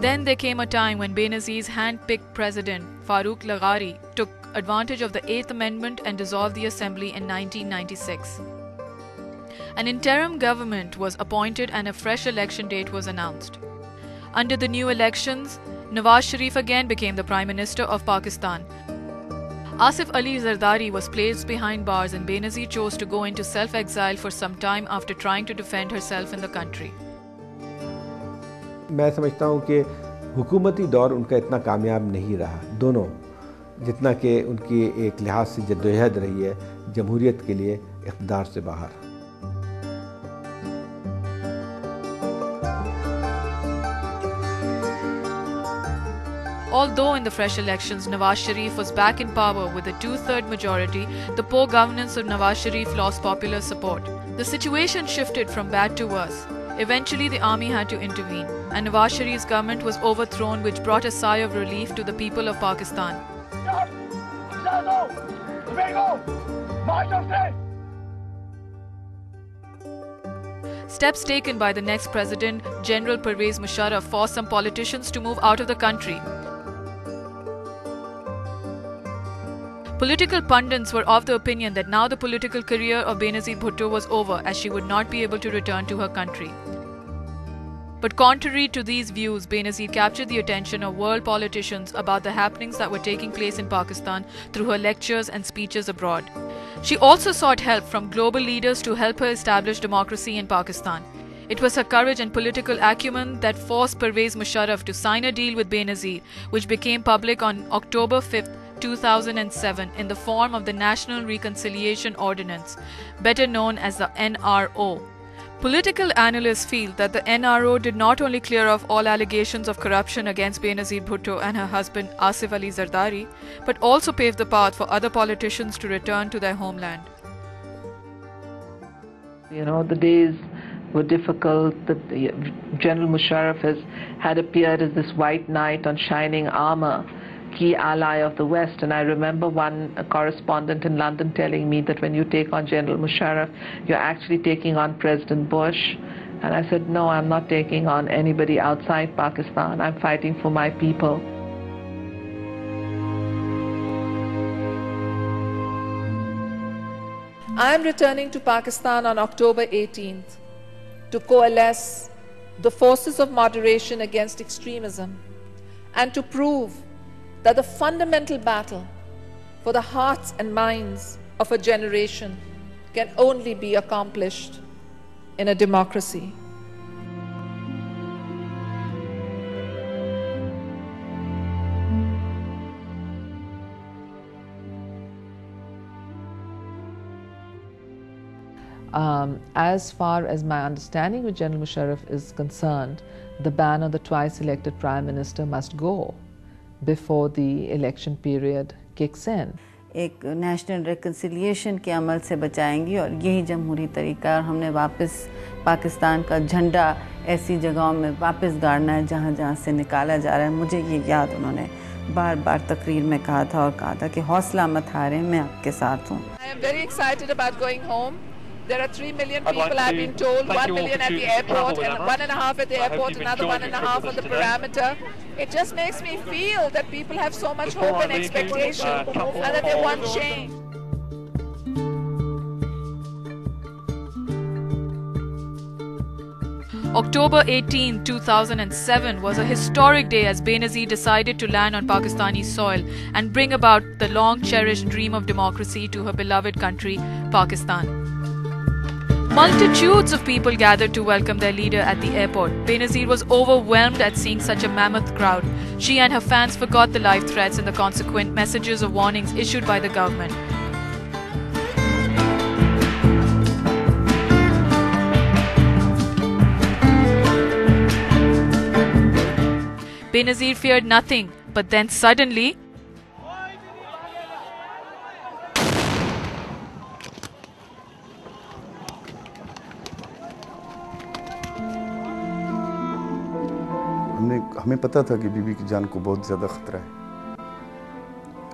Then there came a time when Benazir's hand-picked president, Farah took advantage of the 8th Amendment and dissolved the assembly in 1996. An interim government was appointed and a fresh election date was announced. Under the new elections, Nawaz Sharif again became the Prime Minister of Pakistan. Asif Ali Zardari was placed behind bars and Benazir chose to go into self-exile for some time after trying to defend herself in the country. मैं समझता हूँ कि हुकूमती दौर उनका इतना कामयाब नहीं रहा, दोनों, जितना कि उनकी एक लिहाज से जद्दोजहद रही है जमहूरियत के लिए इक़्तिदार से बाहर। Although in the fresh elections Nawaz Sharif was back in power with a 2/3 majority, the poor governance of Nawaz Sharif lost popular support. The situation shifted from bad to worse. Eventually the army had to intervene, and Nawaz Sharif's government was overthrown, which brought a sigh of relief to the people of Pakistan. Steps taken by the next president, General Pervez Musharraf, forced some politicians to move out of the country. Political pundits were of the opinion that now the political career of Benazir Bhutto was over, as she would not be able to return to her country. But contrary to these views, Benazir captured the attention of world politicians about the happenings that were taking place in Pakistan through her lectures and speeches abroad. She also sought help from global leaders to help her establish democracy in Pakistan. It was her courage and political acumen that forced Pervez Musharraf to sign a deal with Benazir, which became public on October 5, 2007 in the form of the National Reconciliation Ordinance, better known as the NRO. Political analysts feel that the NRO did not only clear off all allegations of corruption against Benazir Bhutto and her husband Asif Ali Zardari, but also paved the path for other politicians to return to their homeland. You know, the days were difficult. General Musharraf had appeared as this white knight on shining armor, key ally of the West, and I remember one correspondent in London telling me that when you take on General Musharraf, you're actually taking on President Bush. And I said, no, I'm not taking on anybody outside Pakistan. I'm fighting for my people. I am returning to Pakistan on October 18th to coalesce the forces of moderation against extremism and to prove that the fundamental battle for the hearts and minds of a generation can only be accomplished in a democracy. As far as my understanding with General Musharraf is concerned, the ban on the twice elected Prime Minister must go before the election period kicks in. एक national reconciliation के अमल से बचाएंगी और यही जमहूरी तरीका है। हमने वापस पाकिस्तान का झंडा ऐसी जगहों में वापस गाड़ना है जहाँ जहाँ से निकाला जा रहा है। मुझे ये याद उन्होंने बार बार तकरीर में कहा था और कहा था कि हौसला मत हारें, मैं आपके साथ हूँ। I am very excited about going home. There are 3 million people, I've been told, 1 million at the airport, and 1.5 at the airport, another 1.5 on the parameter. It just makes me feel that people have so much hope and expectation and that they want change. October 18, 2007 was a historic day as Benazir decided to land on Pakistani soil and bring about the long-cherished dream of democracy to her beloved country, Pakistan. Multitudes of people gathered to welcome their leader at the airport. Benazir was overwhelmed at seeing such a mammoth crowd. She and her fans forgot the life threats and the consequent messages of warnings issued by the government. Benazir feared nothing, but then suddenly, हमें पता था कि बीबी की जान को बहुत ज़्यादा ख़तरा है।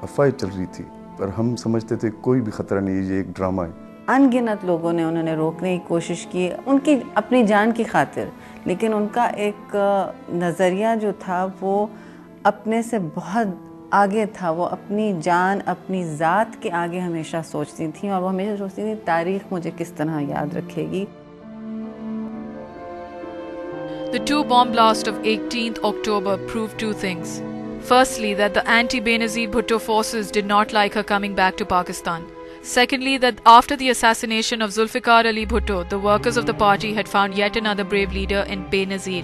अफवाहें चल रही थी, पर हम समझते थे कोई भी ख़तरा नहीं है, ये एक ड्रामा है। अनगिनत लोगों ने उन्होंने रोकने की कोशिश की, उनकी अपनी जान की खातिर, लेकिन उनका एक नज़रिया जो था वो अपने से बहुत आगे था। वो अपनी जान, अपनी ज़ात के आगे हमेशा सोचती थी, और वो हमेशा सोचती थी तारीख़ मुझे किस तरह याद रखेगी। The two bomb blasts of 18th October proved two things. Firstly, that the anti-Benazir Bhutto forces did not like her coming back to Pakistan. Secondly, that after the assassination of Zulfikar Ali Bhutto, the workers of the party had found yet another brave leader in Benazir.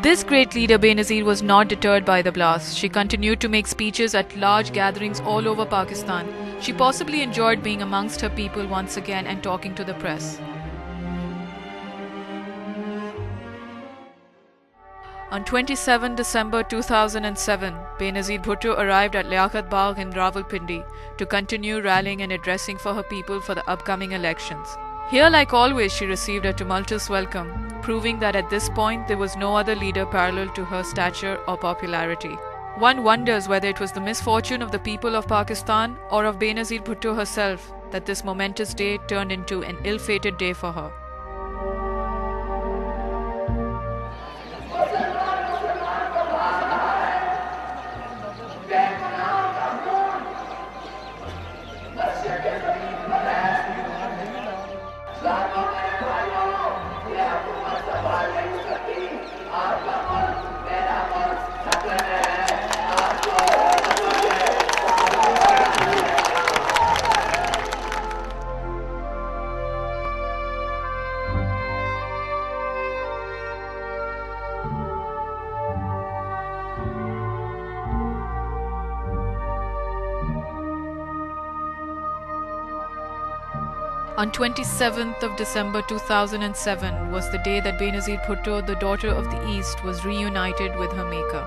This great leader Benazir was not deterred by the blast. She continued to make speeches at large gatherings all over Pakistan. She possibly enjoyed being amongst her people once again and talking to the press. On 27 December 2007, Benazir Bhutto arrived at Liaquat Bagh in Rawalpindi to continue rallying and addressing for her people for the upcoming elections. Here, like always, she received a tumultuous welcome, proving that at this point there was no other leader parallel to her stature or popularity. One wonders whether it was the misfortune of the people of Pakistan or of Benazir Bhutto herself that this momentous day turned into an ill-fated day for her. On 27th of December 2007 was the day that Benazir Bhutto, the daughter of the East, was reunited with her maker.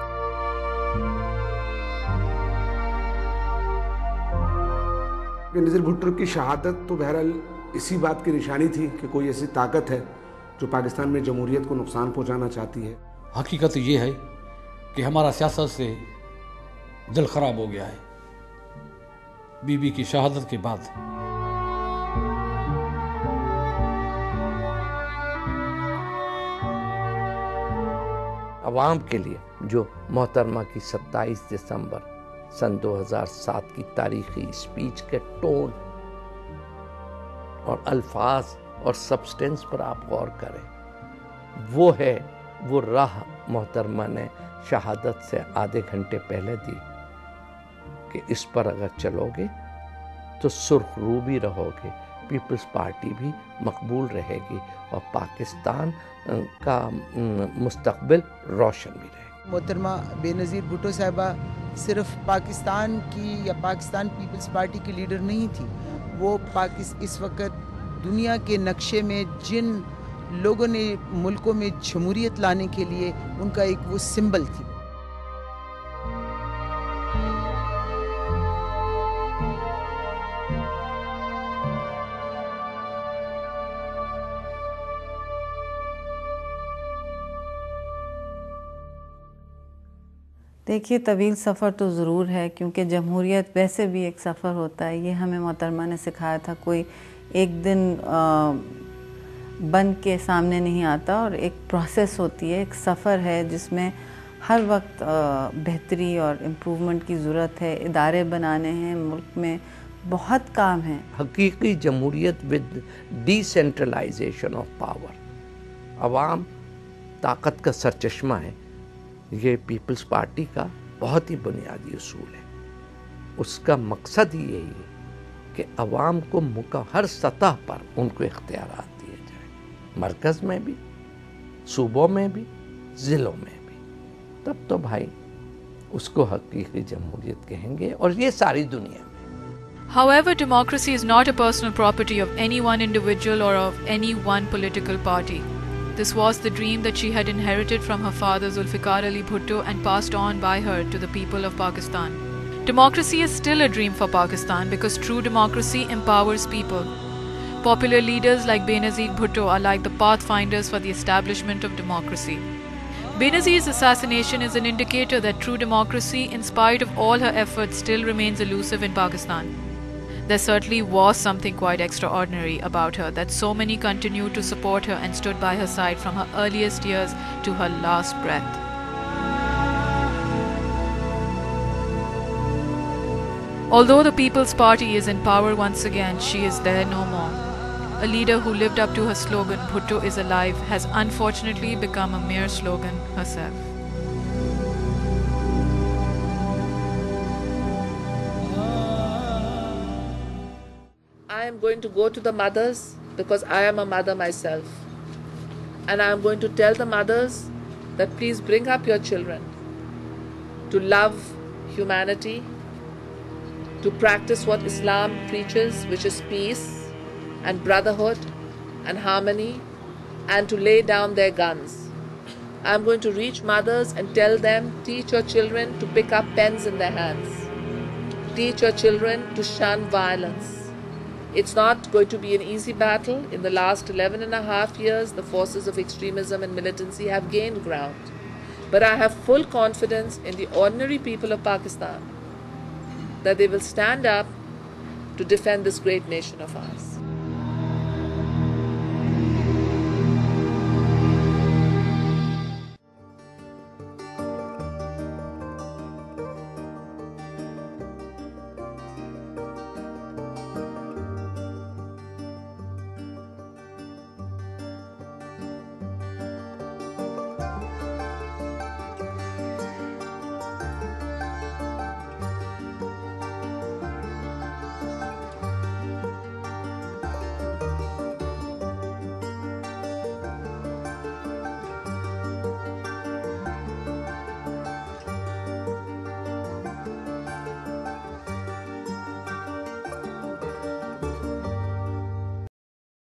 Benazir Bhutto की शहादत तो बहरहाल इसी बात की निशानी थी कि कोई ऐसी ताकत है जो पाकिस्तान में जमहूरियत को नुकसान पहुंचाना चाहती है। हकीकत ये है कि हमारा सियासत से दिल खराब हो गया है। बीबी की शहादत के बाद अवाम के लिए जो मोहतरमा की 27 दिसंबर सन 2007 की तारीखी स्पीच के टोन और अल्फाज और सब्सटेंस पर आप गौर करें, वो है वो राह मोहतरमा ने शहादत से आधे घंटे पहले दी कि इस पर अगर चलोगे तो सुर्खरू भी रहोगे, पीपल्स पार्टी भी मकबूल रहेगी और पाकिस्तान का मुस्तकबिल रोशन भी रहेगा। मोहतरमा बेनज़ीर भुट्टो साहिबा सिर्फ पाकिस्तान की या पाकिस्तान पीपल्स पार्टी की लीडर नहीं थी, वो इस वक्त दुनिया के नक्शे में जिन लोगों ने मुल्कों में जमहूरियत लाने के लिए उनका एक वो सिंबल थी। देखिए, तवील सफ़र तो ज़रूर है, क्योंकि जमहूरियत वैसे भी एक सफ़र होता है। ये हमें मोहतरमा ने सिखाया था, कोई एक दिन बन के सामने नहीं आता और एक प्रोसेस होती है, एक सफ़र है जिसमें हर वक्त बेहतरी और इम्प्रूवमेंट की ज़रूरत है। इदारे बनाने हैं, मुल्क में बहुत काम है। हकीकी जमहूरियत विद डिसेंट्रलाइजेशन ऑफ पावर, अवाम ताकत का सरचश्मा है, ये पीपल्स पार्टी का बहुत ही बुनियादी उसूल है। उसका मकसद ही यही है कि अवाम को हर सतह पर उनको इख्तियारात दिए जाए, मरकज़ में भी, सूबों में भी, ज़िलों में भी। तब तो भाई उसको हकीकी जमहूरियत कहेंगे, और ये सारी दुनिया में। However, democracy is not a personal property of any one individual or of any one political party. This was the dream that she had inherited from her father Zulfikar Ali Bhutto and passed on by her to the people of Pakistan. Democracy is still a dream for Pakistan because true democracy empowers people. Popular leaders like Benazir Bhutto are like the pathfinders for the establishment of democracy. Benazir's assassination is an indicator that true democracy, in spite of all her efforts, still remains elusive in Pakistan. there certainly was something quite extraordinary about her that so many continued to support her and stood by her side from her earliest years to her last breath. Although the People's Party is in power once again, she is there no more. A leader who lived up to her slogan, "Bhutto is alive," has unfortunately become a mere slogan herself. I am going to go to the mothers because I am a mother myself. And I am going to tell the mothers that please bring up your children to love humanity, to practice what Islam preaches, which is peace and brotherhood and harmony, and to lay down their guns. I am going to reach mothers and tell them, teach your children to pick up pens in their hands. Teach your children to shun violence. It's not going to be an easy battle. In the last 11.5 years, the forces of extremism and militancy have gained ground. But I have full confidence in the ordinary people of Pakistan that they will stand up to defend this great nation of ours.